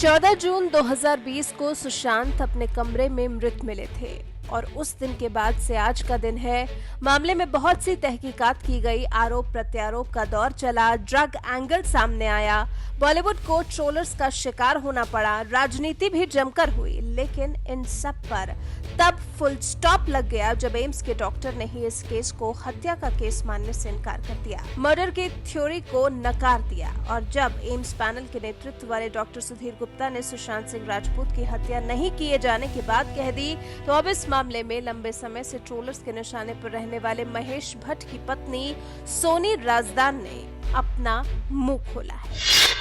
14 जून 2020 को सुशांत अपने कमरे में मृत मिले थे और उस दिन के बाद से आज का दिन है। मामले में बहुत सी तहकीकात की गई, आरोप प्रत्यारोप का दौर चला, ड्रग एंगल सामने आया, बॉलीवुड को ट्रोलर्स का शिकार होना पड़ा, राजनीति भी जमकर हुई, लेकिन इन सब पर तब फुल स्टॉप लग गया जब एम्स के डॉक्टर ने ही इस केस को हत्या का केस मानने से इनकार कर दिया, मर्डर की थ्योरी को नकार दिया। और जब एम्स पैनल के नेतृत्व वाले डॉक्टर सुधीर गुप्ता ने सुशांत सिंह राजपूत की हत्या नहीं किए जाने की बात कह दी, तो अब इस मामले में लंबे समय से ट्रोलर्स के निशाने पर रहने वाले महेश भट्ट की पत्नी सोनी राजदान ने अपना मुंह खोला है।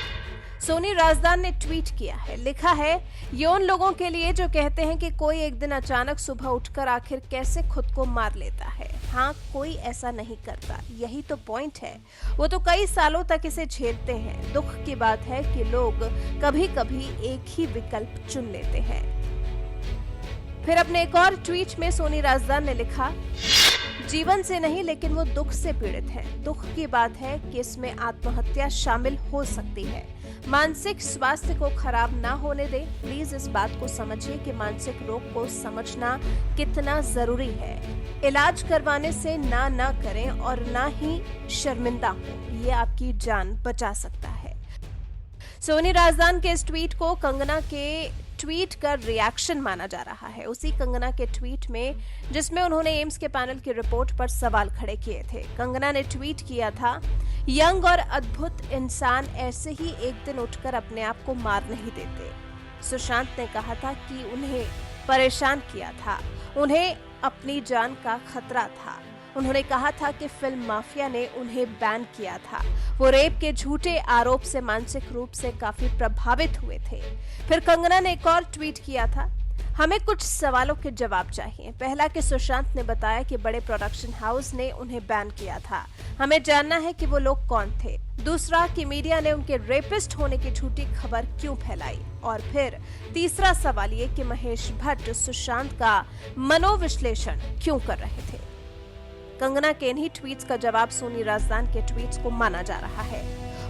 सोनी राजदान ने ट्वीट किया है, लिखा है, ये उन लोगों के लिए जो कहते हैं कि कोई एक दिन अचानक सुबह उठकर आखिर कैसे खुद को मार लेता है। हाँ, कोई ऐसा नहीं करता, यही तो पॉइंट है। वो तो कई सालों तक इसे झेलते हैं। दुख की बात है कि लोग कभी कभी एक ही विकल्प चुन लेते हैं। फिर अपने एक और ट्वीट में सोनी राजदान ने लिखा, जीवन से नहीं लेकिन वो दुख से पीड़ित हैं। दुख की बात है कि इसमें आत्महत्या शामिल हो सकती है। मानसिक स्वास्थ्य को खराब ना होने दें। प्लीज इस बात को समझिए कि मानसिक रोग को समझना कितना जरूरी है। इलाज करवाने से ना करें और ना ही शर्मिंदा हो, ये आपकी जान बचा सकता है। सोनी राजदान के इस ट्वीट को कंगना के ट्वीट का रिएक्शन माना जा रहा है। उसी कंगना के ट्वीट में जिसमें उन्होंने एम्स के पैनल की रिपोर्ट पर सवाल खड़े किए थे, कंगना ने ट्वीट किया था, यंग और अद्भुत इंसान ऐसे ही एक दिन उठकर अपने आप को मार नहीं देते। सुशांत ने कहा था कि उन्हें परेशान किया था, उन्हें अपनी जान का खतरा था। उन्होंने कहा था कि फिल्म माफिया ने उन्हें बैन किया था। वो रेप के झूठे आरोप से मानसिक रूप से काफी प्रभावित हुए थे। फिर कंगना ने एक और ट्वीट किया था, हमें कुछ सवालों के जवाब चाहिए। पहला कि सुशांत ने बताया कि बड़े प्रोडक्शन हाउस ने उन्हें बैन किया था, हमें जानना है कि वो लोग कौन थे। दूसरा कि मीडिया ने उनके रेपिस्ट होने की झूठी खबर क्यों फैलाई। और फिर तीसरा सवाल ये कि महेश भट्ट सुशांत का मनोविश्लेषण क्यों कर रहे थे। कंगना के इन्हीं ट्वीट्स का जवाब सोनी राजदान के ट्वीट्स को माना जा रहा है।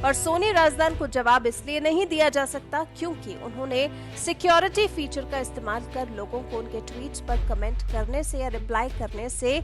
और सोनी राजदान को जवाब इसलिए नहीं दिया जा सकता क्योंकि उन्होंने सिक्योरिटी फीचर का इस्तेमाल कर लोगों को उनके ट्वीट्स पर कमेंट करने से या रिप्लाई करने से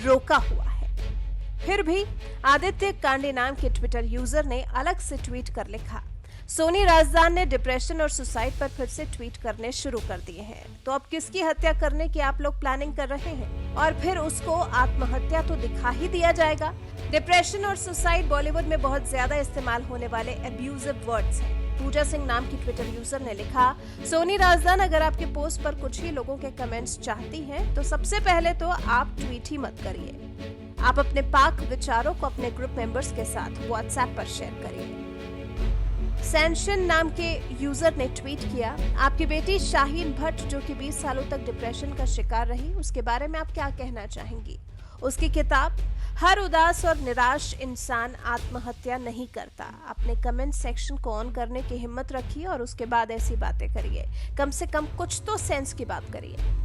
रोका हुआ है। फिर भी आदित्य कांडे नाम के ट्विटर यूजर ने अलग से ट्वीट कर लिखा, सोनी राजदान ने डिप्रेशन और सुसाइड पर फिर से ट्वीट करने शुरू कर दिए हैं। तो अब किसकी हत्या करने की आप लोग प्लानिंग कर रहे हैं? और फिर उसको आत्महत्या तो दिखा ही दिया जाएगा। डिप्रेशन और सुसाइड बॉलीवुड में बहुत ज्यादा इस्तेमाल होने वाले अब्यूजिव वर्ड्स हैं। पूजा सिंह नाम की ट्विटर यूजर ने लिखा, सोनी राजदान अगर आपके पोस्ट पर कुछ ही लोगों के कमेंट्स चाहती हैं तो सबसे पहले तो आप ट्वीट ही मत करिए। आप अपने पाक विचारों को अपने ग्रुप मेंबर्स के साथ व्हाट्सएप पर शेयर करिए। सैनशन नाम के यूजर ने ट्वीट किया, आपकी बेटी शाहीन भट्ट जो कि 20 सालों तक डिप्रेशन का शिकार रही, उसके बारे में आप क्या कहना चाहेंगी? उसकी किताब हर उदास और निराश इंसान आत्महत्या नहीं करता। अपने कमेंट सेक्शन को ऑन करने की हिम्मत रखिए और उसके बाद ऐसी बातें करिए। कम से कम कुछ तो सेंस की बात करिए।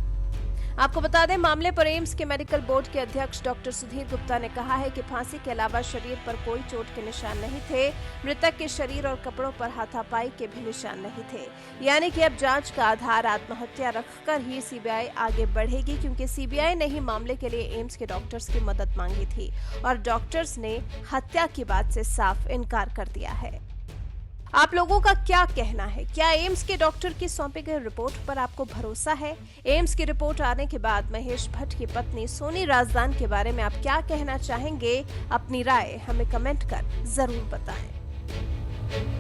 आपको बता दें, मामले पर एम्स के मेडिकल बोर्ड के अध्यक्ष डॉक्टर सुधीर गुप्ता ने कहा है कि फांसी के अलावा शरीर पर कोई चोट के निशान नहीं थे। मृतक के शरीर और कपड़ों पर हाथापाई के भी निशान नहीं थे। यानी कि अब जांच का आधार आत्महत्या रखकर ही सीबीआई आगे बढ़ेगी, क्योंकि सीबीआई ने ही मामले के लिए एम्स के डॉक्टर्स की मदद मांगी थी और डॉक्टर्स ने हत्या की बात से साफ इनकार कर दिया है। आप लोगों का क्या कहना है? क्या एम्स के डॉक्टर की सौंपी गई रिपोर्ट पर आपको भरोसा है? एम्स की रिपोर्ट आने के बाद महेश भट्ट की पत्नी सोनी राजदान के बारे में आप क्या कहना चाहेंगे? अपनी राय हमें कमेंट कर जरूर बताएं।